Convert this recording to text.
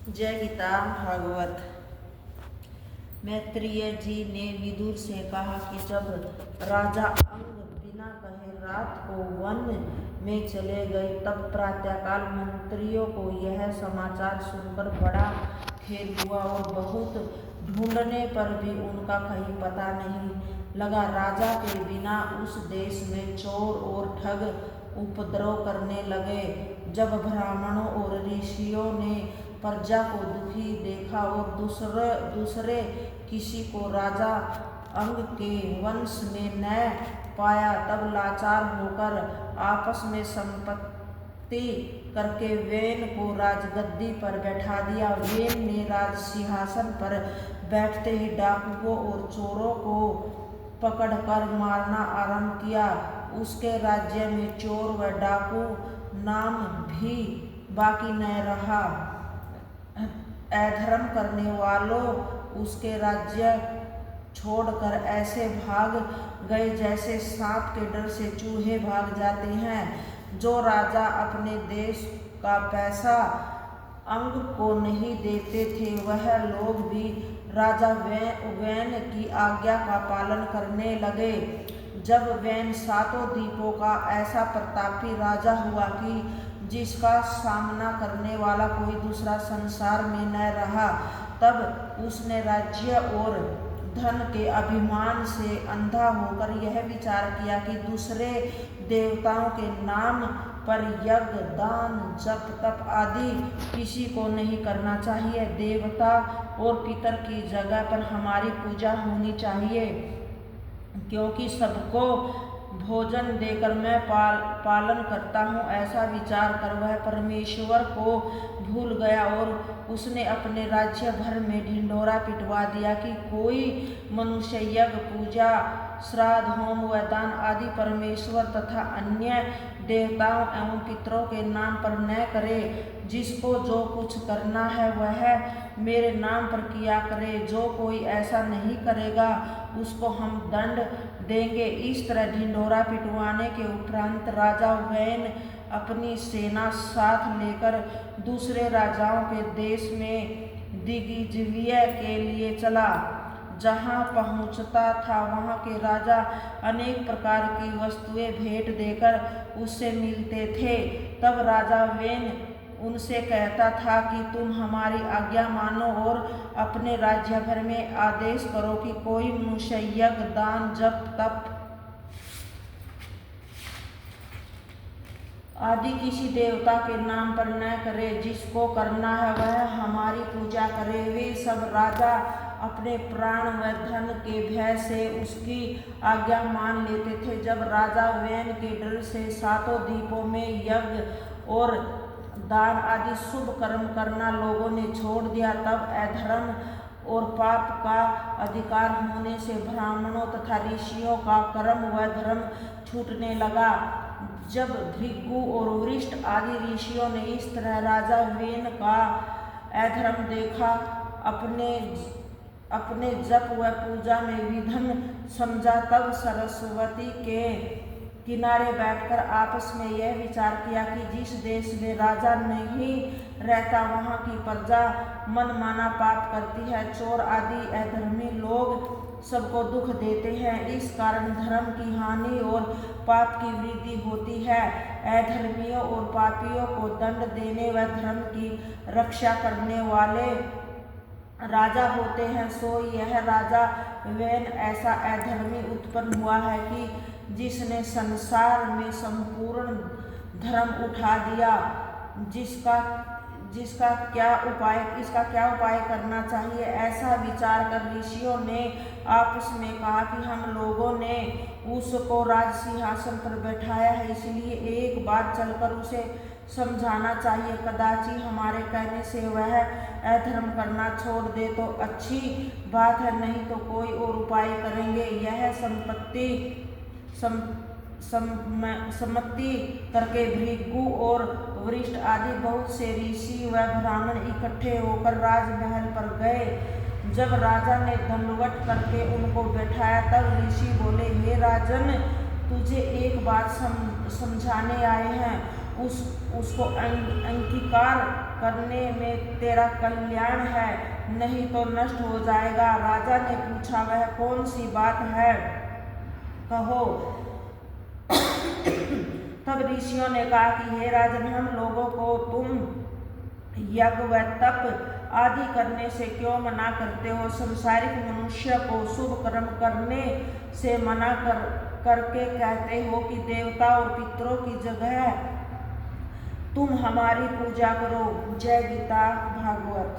जय गीता भागवत। मैत्रेय जी ने विदुर से कहा कि जब राजा अंग बिना कहे रात को वन में चले गए, तब प्रातःकाल मंत्रियों को यह समाचार सुनकर बड़ा खेद हुआ और बहुत ढूंढने पर भी उनका कहीं पता नहीं लगा। राजा के बिना उस देश में चोर और ठग उपद्रव करने लगे। जब ब्राह्मणों और ऋषियों ने प्रजा को दुखी देखा और दूसरे किसी को राजा अंग के वंश में न पाया, तब लाचार होकर आपस में संपत्ति करके वेन को राजगद्दी पर बैठा दिया। वेन ने राज सिंहासन पर बैठते ही डाकुओं और चोरों को पकड़कर मारना आरंभ किया। उसके राज्य में चोर व डाकू नाम भी बाकी न रहा। अधर्म करने वालों उसके राज्य छोड़कर ऐसे भाग गए जैसे सांप के डर से चूहे भाग जाते हैं। जो राजा अपने देश का पैसा अंग को नहीं देते थे, वह लोग भी राजा वैन की आज्ञा का पालन करने लगे। जब वैन सातों द्वीपों का ऐसा प्रतापी राजा हुआ कि जिसका सामना करने वाला कोई दूसरा संसार में न रहा, तब उसने राज्य और धन के अभिमान से अंधा होकर यह विचार किया कि दूसरे देवताओं के नाम पर यज्ञ, दान, जप, तप आदि किसी को नहीं करना चाहिए। देवता और पितर की जगह पर हमारी पूजा होनी चाहिए, क्योंकि सबको भोजन देकर मैं पालन करता हूँ। ऐसा विचार कर वह परमेश्वर को भूल गया और उसने अपने राज्य भर में ढिंढोरा पिटवा दिया कि कोई मनुष्य यज्ञ, पूजा, श्राद्ध, होम व दान आदि परमेश्वर तथा अन्य देवताओं एवं पितरों के नाम पर न करे। जिसको जो कुछ करना है वह मेरे नाम पर किया करे। जो कोई ऐसा नहीं करेगा उसको हम दंड देंगे। इस तरह ढिंढोरा पिटवाने के उपरांत राजा वैन अपनी सेना साथ लेकर दूसरे राजाओं के देश में दिग्विजय के लिए चला। जहाँ पहुँचता था वहाँ के राजा अनेक प्रकार की वस्तुएं भेंट देकर उससे मिलते थे। तब राजा वैन उनसे कहता था कि तुम हमारी आज्ञा मानो और अपने राज्य भर में आदेश करो कि कोई मनुष्य यज्ञ, दान, जप, तप आदि किसी देवता के नाम पर न करे। जिसको करना है वह हमारी पूजा करे। वे सब राजा अपने प्राण व धन के भय से उसकी आज्ञा मान लेते थे। जब राजा वैन के डर से सातों द्वीपों में यज्ञ और दान आदि शुभ कर्म करना लोगों ने छोड़ दिया, तब अधर्म और पाप का अधिकार होने से ब्राह्मणों तथा ऋषियों का कर्म व धर्म छूटने लगा। जब भृगु और वशिष्ठ आदि ऋषियों ने इस तरह राजा वैन का अधर्म देखा, अपने जप व पूजा में विघ्न समझा, तब सरस्वती के किनारे बैठकर आपस में यह विचार किया कि जिस देश में राजा नहीं रहता वहाँ की प्रजा मनमाना पाप करती है। चोर आदि अधर्मी लोग सबको दुख देते हैं। इस कारण धर्म की हानि और पाप की वृद्धि होती है। अधर्मियों और पापियों को दंड देने व धर्म की रक्षा करने वाले राजा होते हैं। सो यह राजा वैन ऐसा अधर्मी उत्पन्न हुआ है कि जिसने संसार में संपूर्ण धर्म उठा दिया। इसका क्या उपाय करना चाहिए? ऐसा विचार कर ऋषियों ने आपस में कहा कि हम लोगों ने उसको राज सिंहासन पर बैठाया है, इसलिए एक बार चलकर उसे समझाना चाहिए। कदाचित हमारे कहने से वह अधर्म करना छोड़ दे तो अच्छी बात है, नहीं तो कोई और उपाय करेंगे। यह सम्मति करके भृगु और वशिष्ठ आदि बहुत से ऋषि व ब्राह्मण इकट्ठे होकर राजमहल पर गए। जब राजा ने दंडवत करके उनको बैठाया, तब ऋषि बोले, हे राजन, तुझे एक बात समझाने आए हैं। उसको अंगीकार करने में तेरा कल्याण है, नहीं तो नष्ट हो जाएगा। राजा ने पूछा, वह कौन सी बात है, कहो। तब ऋषियों ने कहा कि हे राजन, हम लोगों को तुम यज्ञ व तप आदि करने से क्यों मना करते हो? संसारिक मनुष्य को शुभ कर्म करने से मना करके कहते हो कि देवता और पितरों की जगह तुम हमारी पूजा करो। जय गीता भागवत।